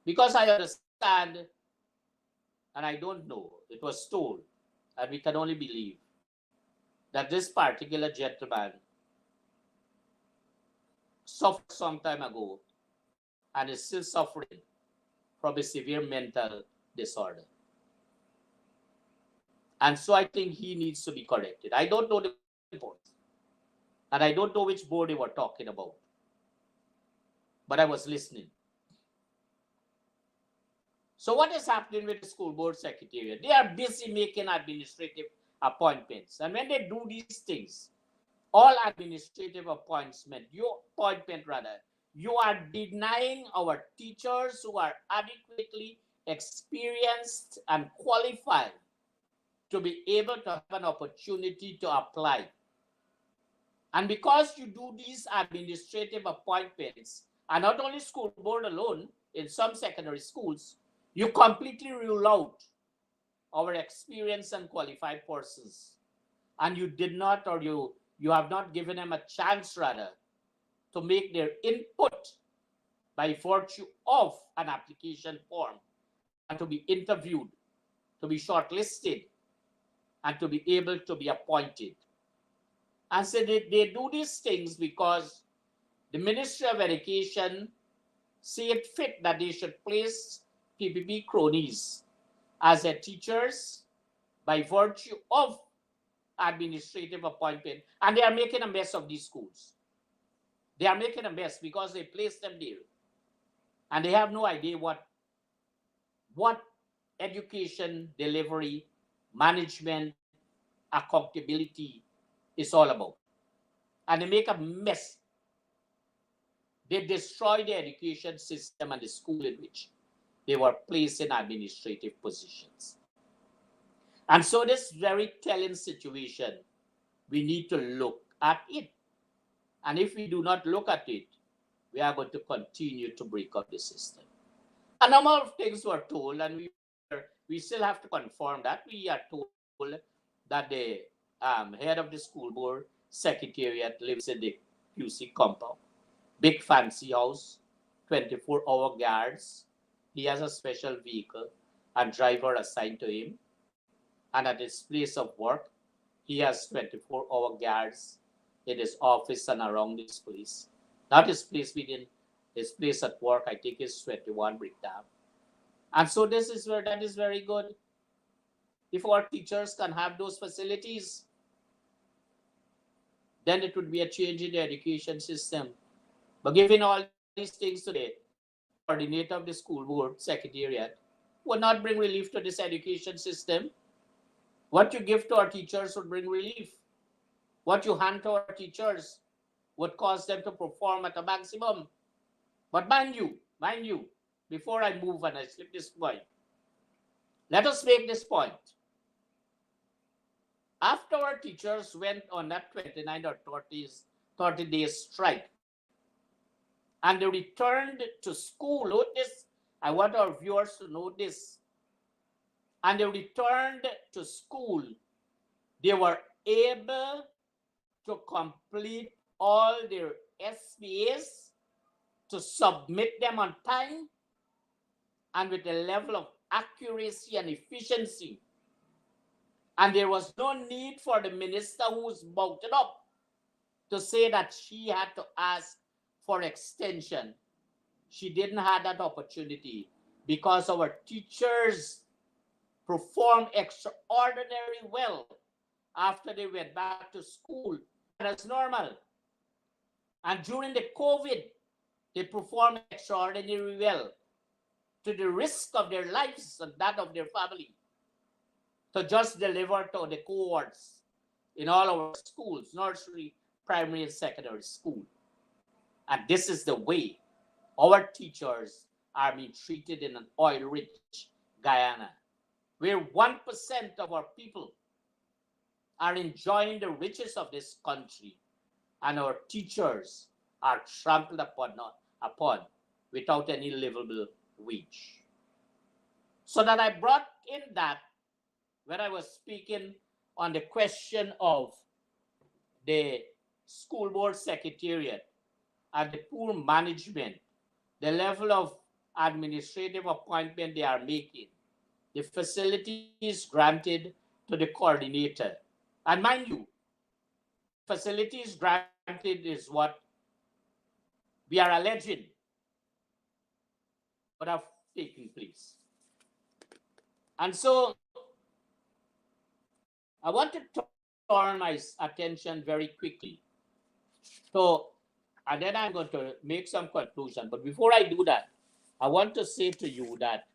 Because I understand, and I don't know, it was told, and we can only believe, that this particular gentleman suffered some time ago and is still suffering from a severe mental disorder. And so I think he needs to be corrected. I don't know the report. And I don't know which board they were talking about, but I was listening. So what is happening with the school board secretariat? They are busy making administrative appointments. And when they do these things, all administrative appointment rather, you are denying our teachers who are adequately experienced and qualified to be able to have an opportunity to apply. And because you do these administrative appointments, and not only school board alone, in some secondary schools, you completely rule out our experienced and qualified persons. And you did not, or you have not given them a chance, rather, to make their input by virtue of an application form and to be interviewed, to be shortlisted, and to be able to be appointed. And so they do these things because the Ministry of Education see it fit that they should place PPP cronies as their teachers by virtue of administrative appointment. And they are making a mess of these schools. They are making a mess because they place them there. And they have no idea what education, delivery, management, accountability is all about. And they make a mess. They destroy the education system and the school in which they were placed in administrative positions. And so this very telling situation, we need to look at it. And if we do not look at it, we are going to continue to break up the system. A number of things were told, and we still have to confirm that. We are told that the head of the school board secretariat lives in the QC compound. Big fancy house, 24-hour guards. He has a special vehicle and driver assigned to him. And at his place of work, he has 24-hour guards in his office and around his place. Not his place within his place at work, I think is 21 breakdown. And so that is very good. If our teachers can have those facilities, then it would be a change in the education system. But giving all these things to the coordinator of the school board secretariat would not bring relief to this education system. What you give to our teachers would bring relief. What you hand to our teachers would cause them to perform at a maximum. But mind you, before I move and I slip this point, let us make this point. After our teachers went on that 29 or 30 days strike, and they returned to school, note this, I want our viewers to know this, and they returned to school, they were able to complete all their SBAs, to submit them on time, and with a level of accuracy and efficiency. And there was no need for the minister who was bolted up to say that she had to ask for extension. She didn't have that opportunity because our teachers performed extraordinarily well after they went back to school as normal. And during the COVID, they performed extraordinarily well to the risk of their lives and that of their family, to just deliver to the cohorts in all our schools, nursery, primary, and secondary school. And this is the way our teachers are being treated in an oil-rich Guyana, where 1% of our people are enjoying the riches of this country, and our teachers are trampled upon without any livable wage. So that I brought in that when I was speaking on the question of the school board secretariat and the poor management, the level of administrative appointment they are making, the facilities granted to the coordinator. And mind you, facilities granted is what we are alleging would have taken place. And so I want to turn my attention very quickly So, and then I'm going to make some conclusion. But before I do that, I want to say to you that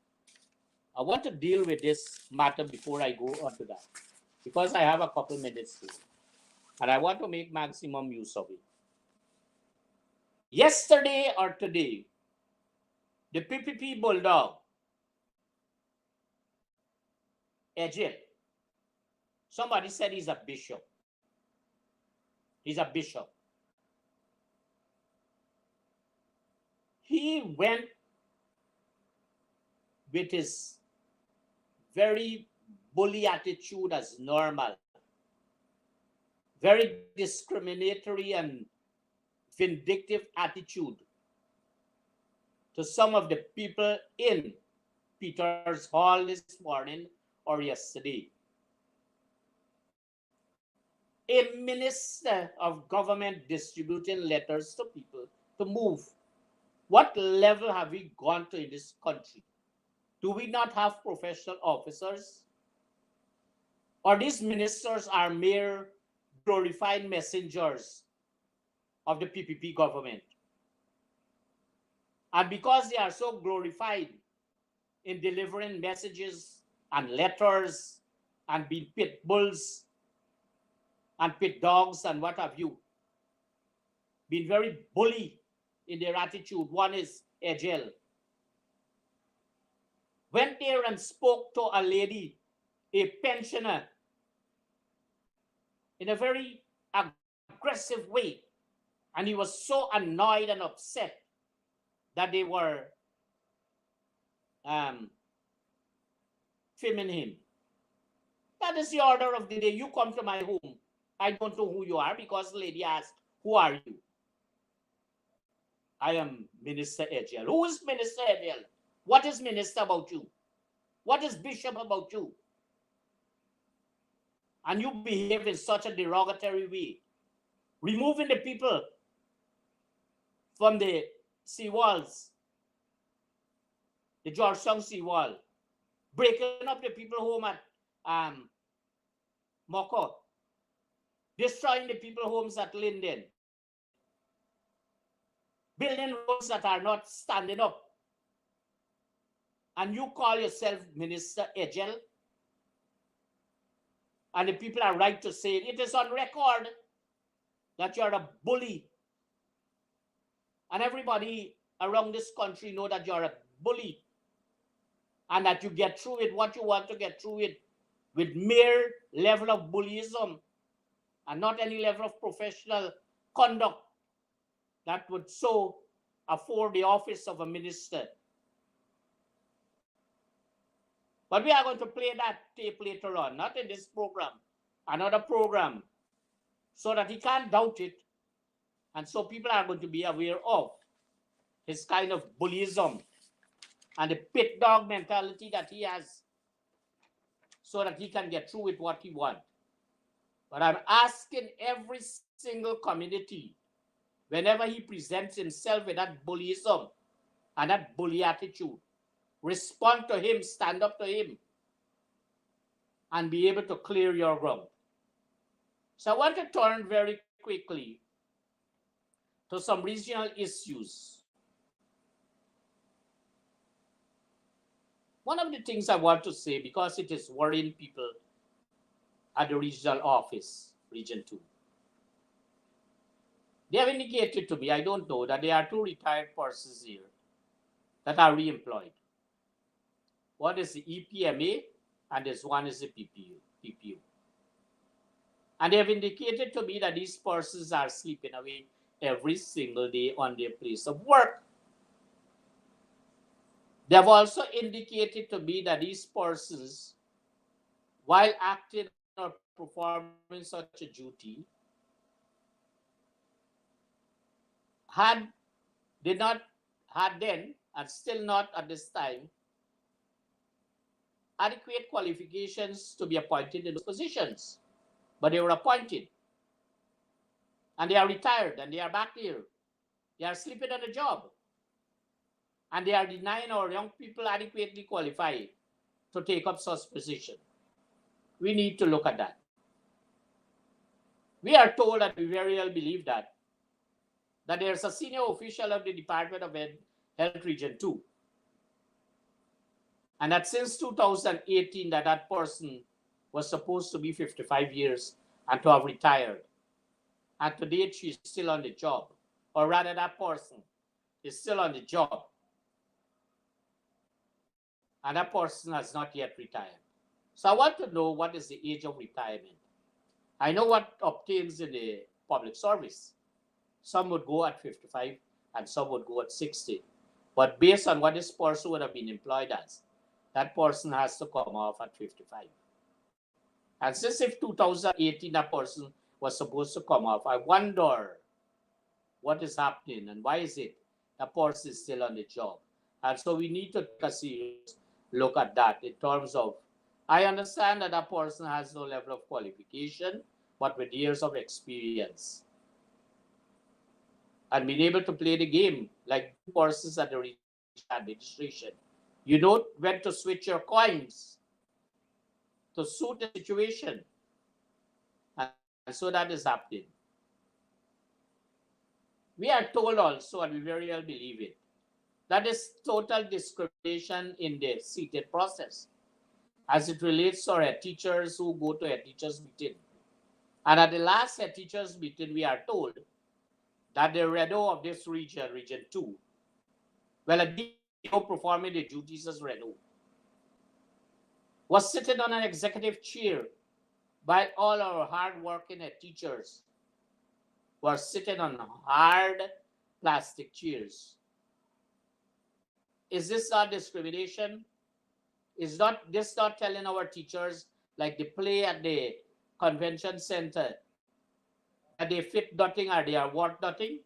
I want to deal with this matter before I go on to that, because I have a couple minutes to, and I want to make maximum use of it. Yesterday or today, the PPP bulldog, Ejil, somebody said he's a bishop. He's a bishop. He went with his very bully attitude as normal, very discriminatory and vindictive attitude to some of the people in Peter's Hall this morning or yesterday. A minister of government distributing letters to people to move. What level have we gone to in this country? Do we not have professional officers? Or these ministers are mere glorified messengers of the PPP government? And because they are so glorified in delivering messages and letters and being pit bulls and pit dogs and what have you, being very bully in their attitude. One is Ejel. Went there and spoke to a lady, a pensioner, in a very aggressive way. And he was so annoyed and upset that they were filming him. That is the order of the day. You come to my home. I don't know who you are, because the lady asked, who are you? I am Minister Ejel. Who is Minister Ejel? What is minister about you? What is bishop about you? And you behave in such a derogatory way, removing the people from the seawalls, the Georgetown seawall, breaking up the people home at Moko, destroying the people homes at Linden, building roads that are not standing up. And you call yourself Minister Ejel? And the people are right to say it is on record that you're a bully. And everybody around this country know that you're a bully. And that you get through with what you want to get through with mere level of bullyism and not any level of professional conduct that would so afford the office of a minister. But we are going to play that tape later on, not in this program, another program, so that he can't doubt it. And so people are going to be aware of his kind of bullyism and the pit dog mentality that he has, so that he can get through with what he wants. But I'm asking every single community, whenever he presents himself with that bullyism and that bully attitude, respond to him, stand up to him, and be able to clear your ground. So I want to turn very quickly to some regional issues. One of the things I want to say, because it is worrying people at the regional office, Region 2. They have indicated to me, I don't know, that there are 2 retired persons here that are re-employed. One is the EPMA, and this one is the PPU. And they have indicated to me that these persons are sleeping away every single day on their place of work. They have also indicated to me that these persons, while acting or performing such a duty, had then, and still not at this time, adequate qualifications to be appointed in those positions. But they were appointed. And they are retired, and they are back here. They are sleeping on the job. And they are denying our young people adequately qualified to take up such position. We need to look at that. We are told, and we very well believe that that there's a senior official of the Department of Health Region 2. And that since 2018 that person was supposed to be 55 years and to have retired. And to date, she's still on the job. Or rather, that person is still on the job. And that person has not yet retired. So I want to know, what is the age of retirement? I know what obtains in the public service. Some would go at 55 and some would go at 60. But based on what this person would have been employed as, that person has to come off at 55. And since if 2018 that person was supposed to come off, I wonder what is happening and why is it that person is still on the job. And so we need to take a serious look at that in terms of, I understand that that person has no level of qualification, but with years of experience and being able to play the game like persons at the regional administration. You know when to switch your coins to suit the situation. And so that is happening. We are told also, and we very well believe it, that is total discrimination in the seated process as it relates to our head teachers who go to head teachers meeting. And at the last head teachers meeting, we are told that the Redo of this region, Region 2, well, a DO performing the duties as Redo, was sitting on an executive chair while all our hard-working head teachers were sitting on hard plastic chairs. Is this not discrimination? Is not this not telling our teachers, like they play at the convention center, that they fit nothing or they are worth nothing?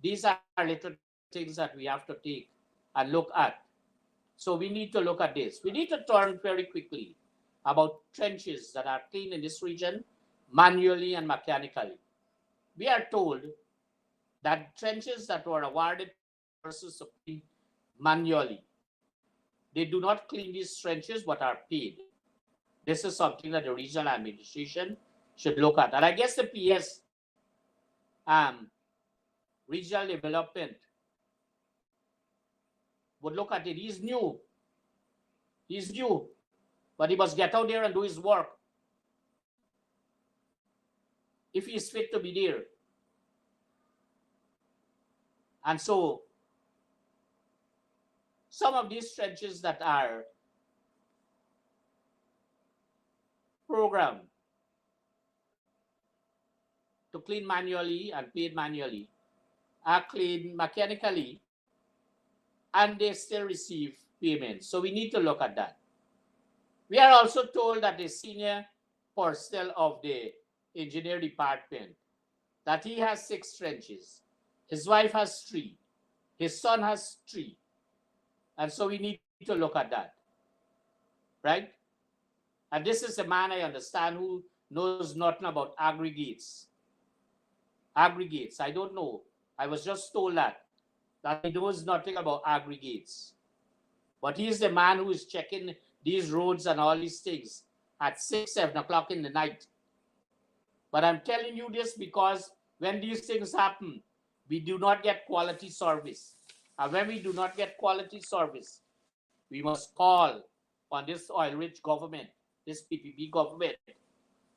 These are little things that we have to take and look at. So we need to look at this. We need to turn very quickly about trenches that are cleaned in this region manually and mechanically. We are told that trenches that were awarded persons to clean manually, they do not clean these trenches but are paid. This is something that the regional administration should look at. And I guess the PS regional development would look at it. He's new, but he must get out there and do his work if he is fit to be there. And so some of these trenches that are programmed to clean manually and paid manually are cleaned mechanically, and they still receive payment. So we need to look at that. We are also told that the senior personnel of the engineer department, that he has 6 trenches. His wife has 3. His son has 3. And so we need to look at that, right? And this is a man, I understand, who knows nothing about aggregates. Aggregates, I don't know. I was just told that he knows nothing about aggregates. But he is the man who is checking these roads and all these things at 6, 7 o'clock in the night. But I'm telling you this because when these things happen, we do not get quality service. And when we do not get quality service, we must call on this oil-rich government, this PPP government,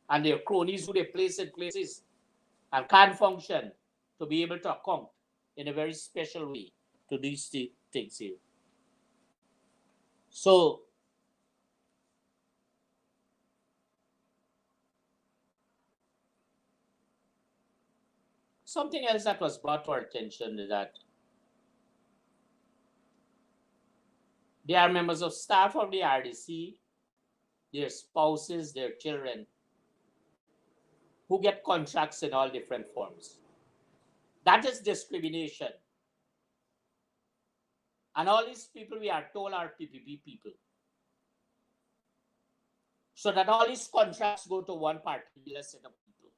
and their cronies who they place in places and can't function to be able to account in a very special way to these things here. So something else that was brought to our attention is that they are members of staff of the RDC, their spouses, their children, who get contracts in all different forms. That is discrimination. And all these people, we are told, are PPP people. So that all these contracts go to one particular set of people.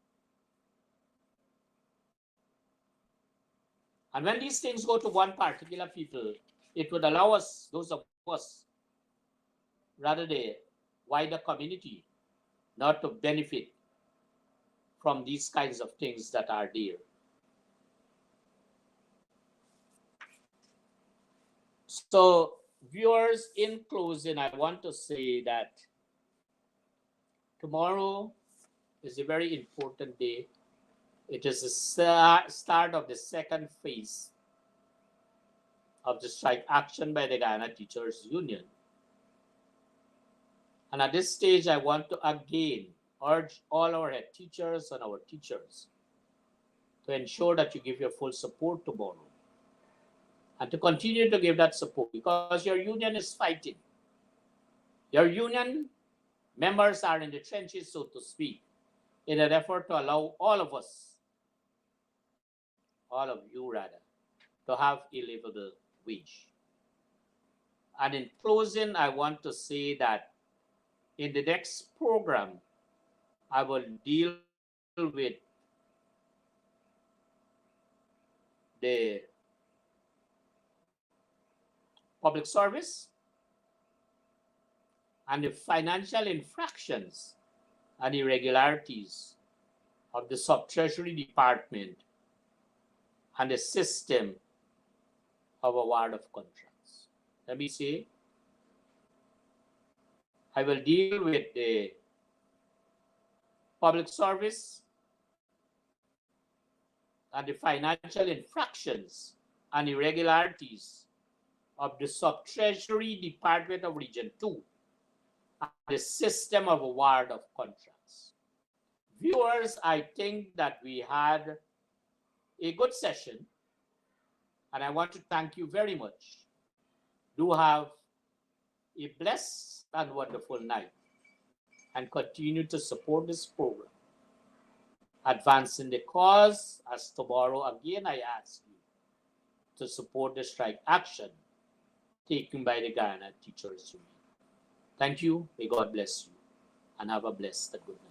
And when these things go to one particular people, it would allow us, those of us, rather the wider community, not to benefit from these kinds of things that are there. So, viewers, in closing, I want to say that tomorrow is a very important day. It is the start of the second phase of the strike action by the Guyana Teachers Union. And at this stage, I want to again urge all our head teachers and our teachers to ensure that you give your full support tomorrow and to continue to give that support because your union is fighting. Your union members are in the trenches, so to speak, in an effort to allow all of us, all of you rather, to have a livable wage. And in closing, I want to say that in the next program, I will deal with the public service and the financial infractions and irregularities of the Sub-Treasury Department and the system of award of contracts. Let me say, I will deal with the public service and the financial infractions and irregularities of the Sub-Treasury Department of Region 2 and the system of award of contracts. Viewers, I think that we had a good session, and I want to thank you very much. Do have a blessed and wonderful night, and continue to support this program, advancing the cause, as tomorrow again I ask you to support the strike action taken by the Guyana Teachers Union. Thank you, may God bless you, and have a blessed and good night.